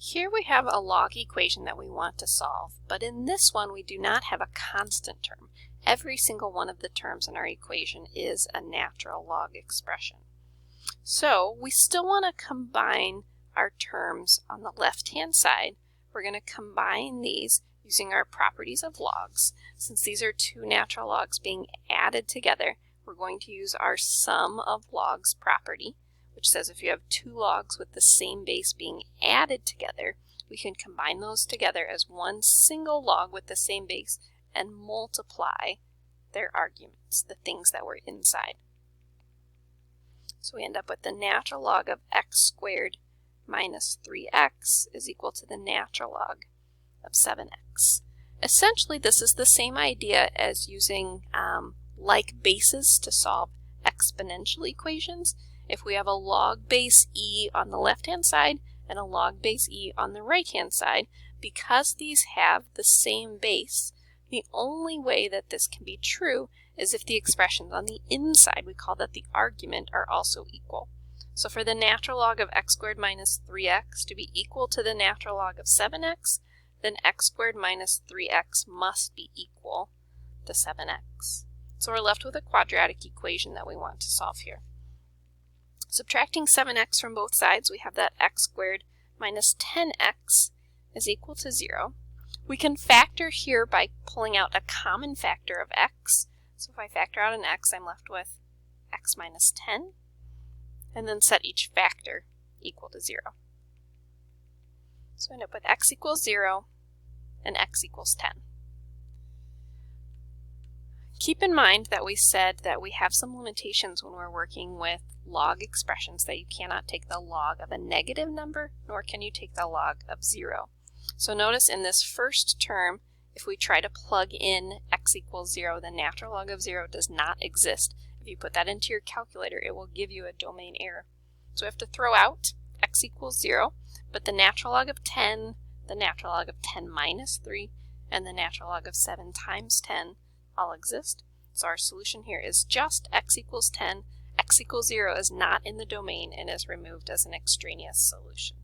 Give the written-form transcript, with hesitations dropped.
Here we have a log equation that we want to solve, but in this one we do not have a constant term. Every single one of the terms in our equation is a natural log expression. So we still want to combine our terms on the left-hand side. We're going to combine these using our properties of logs. Since these are two natural logs being added together, we're going to use our sum of logs property, which says if you have two logs with the same base being added together, we can combine those together as one single log with the same base and multiply their arguments, the things that were inside. So we end up with the natural log of x squared minus 3x is equal to the natural log of 7x. Essentially, this is the same idea as using like bases to solve exponential equations. If we have a log base e on the left-hand side and a log base e on the right-hand side, because these have the same base, the only way that this can be true is if the expressions on the inside, we call that the argument, are also equal. So for the natural log of x squared minus 3x to be equal to the natural log of 7x, then x squared minus 3x must be equal to 7x. So we're left with a quadratic equation that we want to solve here. Subtracting 7x from both sides, we have that x squared minus 10x is equal to 0. We can factor here by pulling out a common factor of x. So if I factor out an x, I'm left with x minus 10, and then set each factor equal to 0. So I end up with x equals 0 and x equals 10. Keep in mind that we said that we have some limitations when we're working with log expressions, that you cannot take the log of a negative number, nor can you take the log of 0. So notice in this first term, if we try to plug in x equals 0, the natural log of 0 does not exist. If you put that into your calculator, it will give you a domain error. So we have to throw out x equals 0, but the natural log of 10, the natural log of 10 minus 3, and the natural log of 7 times 10 all exist. So our solution here is just x equals 10. X equals 0 is not in the domain and is removed as an extraneous solution.